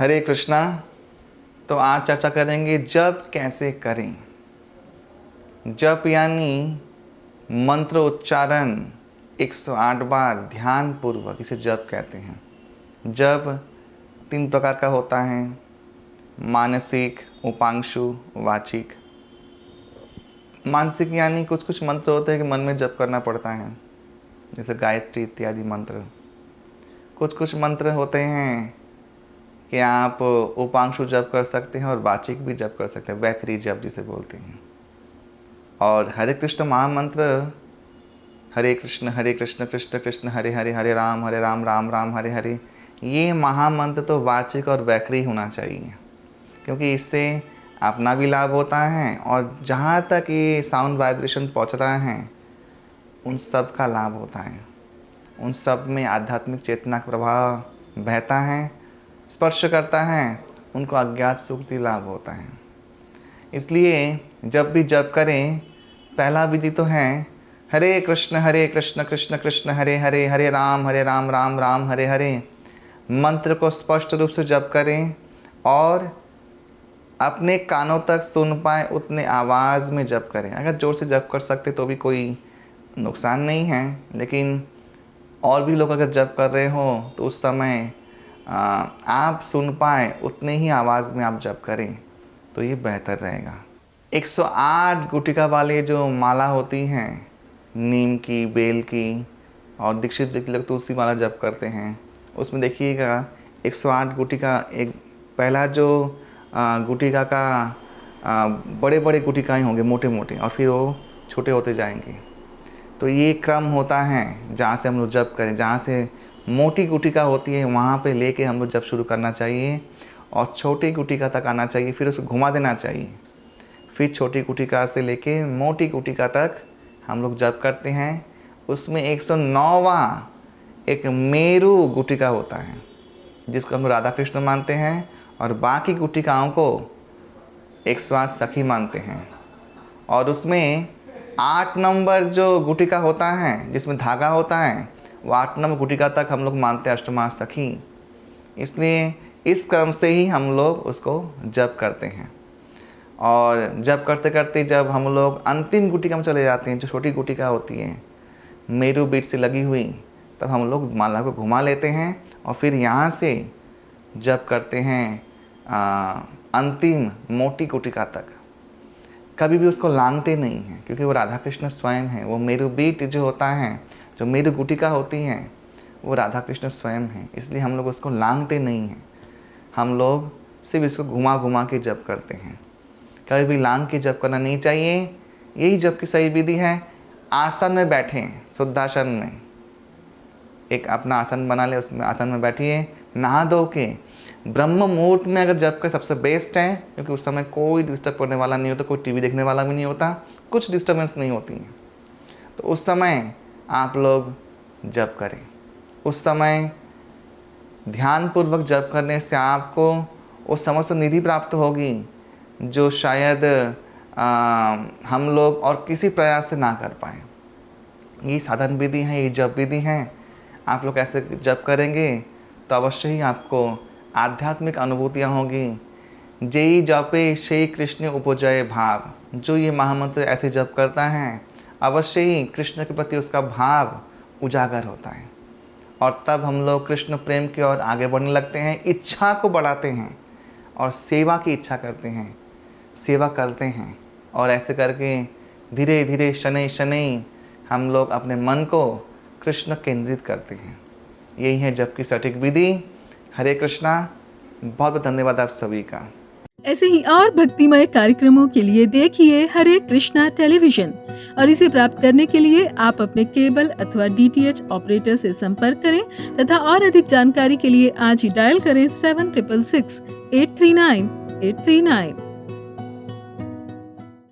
हरे कृष्णा। तो आज चर्चा करेंगे जप कैसे करें। जप यानी मंत्र उच्चारण 108 बार ध्यान पूर्वक, इसे जप कहते हैं। जप 3 प्रकार का होता है, मानसिक, उपांशु, वाचिक। मानसिक यानी कुछ कुछ मंत्र होते हैं कि मन में जप करना पड़ता है, जैसे गायत्री इत्यादि मंत्र। कुछ कुछ मंत्र होते हैं कि आप उपांशु जप कर सकते हैं और वाचिक भी जप कर सकते हैं, वैखरी जप जिसे बोलते हैं। और हरे कृष्ण महामंत्र, हरे कृष्ण कृष्ण कृष्ण हरे हरे, हरे राम राम राम हरे हरे, ये महामंत्र तो वाचिक और वैखरी होना चाहिए, क्योंकि इससे अपना भी लाभ होता है और जहाँ तक ये साउंड वाइब्रेशन पहुँच रहा है उन सब का लाभ होता है। उन सब में आध्यात्मिक चेतना का प्रभाव बहता है, स्पर्श करता है, उनको अज्ञात सुक्ति लाभ होता है। इसलिए जब भी जप करें, पहला विधि तो है हरे कृष्ण कृष्ण कृष्ण हरे हरे, हरे राम राम राम हरे हरे। मंत्र को स्पष्ट रूप से जप करें और अपने कानों तक सुन पाए उतने आवाज़ में जप करें। अगर ज़ोर से जप कर सकते तो भी कोई नुकसान नहीं है, लेकिन और भी लोग अगर जप कर रहे हो तो उस समय आप सुन पाए उतने ही आवाज़ में आप जप करें तो ये बेहतर रहेगा। 108 गुटिका वाले जो माला होती हैं, नीम की, बेल की, और दीक्षित व्यक्ति लोग तुलसी माला जप करते हैं, उसमें देखिएगा 108 गुटिका, एक पहला जो गुटिका का बड़े बड़े गुटिकाएँ होंगे मोटे मोटे, और फिर वो छोटे होते जाएंगे। तो ये क्रम होता है जहाँ से हम लोग जप करें। जहाँ से मोटी गुटिका होती है वहाँ पे लेके हम लोग जप शुरू करना चाहिए और छोटी गुटिका तक आना चाहिए, फिर उसको घुमा देना चाहिए। फिर छोटी गुटिका से लेके मोटी गुटिका तक हम लोग जप करते हैं। उसमें 109वां एक मेरु गुटिका होता है, जिसको हम राधा कृष्ण मानते हैं, और बाकी गुटिकाओं को 108 सखी मानते हैं। और उसमें 8 नंबर जो गुटिका होता है, जिसमें धागा होता है, वो 8 नंबर गुटिका तक हम लोग मानते हैं अष्टमा सखी। इसलिए इस क्रम से ही हम लोग उसको जप करते हैं। और जप करते करते जब हम लोग अंतिम गुटिका में चले जाते हैं, जो छोटी गुटिका होती है मेरु बीट से लगी हुई, तब हम लोग माला को घुमा लेते हैं और फिर यहाँ से जप करते हैं अंतिम मोटी गुटिका तक। कभी भी उसको लांघते नहीं हैं, क्योंकि वो राधा कृष्ण स्वयं है। वो मेरु बीट जो होता है, जो मेरु गुटिका होती हैं, वो राधा कृष्ण स्वयं है। इसलिए हम लोग उसको लांघते नहीं हैं, हम लोग सिर्फ इसको घुमा घुमा के जप करते हैं। कभी भी लांघ के जप करना नहीं चाहिए। यही जप की सही विधि है। आसन में बैठें, शुद्धासन में एक अपना आसन बना ले, उसमें आसन में बैठिए, नहा धो के। ब्रह्म मुहूर्त में अगर जप कर सबसे बेस्ट है, क्योंकि उस समय कोई डिस्टर्ब करने वाला नहीं होता, कोई टीवी देखने वाला भी नहीं होता, कुछ डिस्टर्बेंस नहीं होती है। तो उस समय आप लोग जप करें। उस समय ध्यानपूर्वक जप करने से आपको उस समस्त निधि प्राप्त होगी जो शायद हम लोग और किसी प्रयास से ना कर पाए। ये साधन विधि है, ये जप विधि है। आप लोग ऐसे जप करेंगे तो अवश्य ही आपको आध्यात्मिक अनुभूतियाँ होगी। जेई जपे श्री कृष्ण उपजय भाव। जो ये महामंत्र ऐसे जप करता है, अवश्य ही कृष्ण के प्रति उसका भाव उजागर होता है, और तब हम लोग कृष्ण प्रेम की ओर आगे बढ़ने लगते हैं, इच्छा को बढ़ाते हैं और सेवा की इच्छा करते हैं, सेवा करते हैं। और ऐसे करके धीरे धीरे शनै शनै हम लोग अपने मन को कृष्ण केंद्रित करते हैं। यही है जप की सटीक विधि। हरे कृष्णा। बहुत बहुत धन्यवाद आप सभी का। ऐसे ही और भक्तिमय कार्यक्रमों के लिए देखिए हरे कृष्णा टेलीविजन, और इसे प्राप्त करने के लिए आप अपने केबल अथवा DTH ऑपरेटर से संपर्क करें तथा और अधिक जानकारी के लिए आज ही डायल करें 7666 839 839।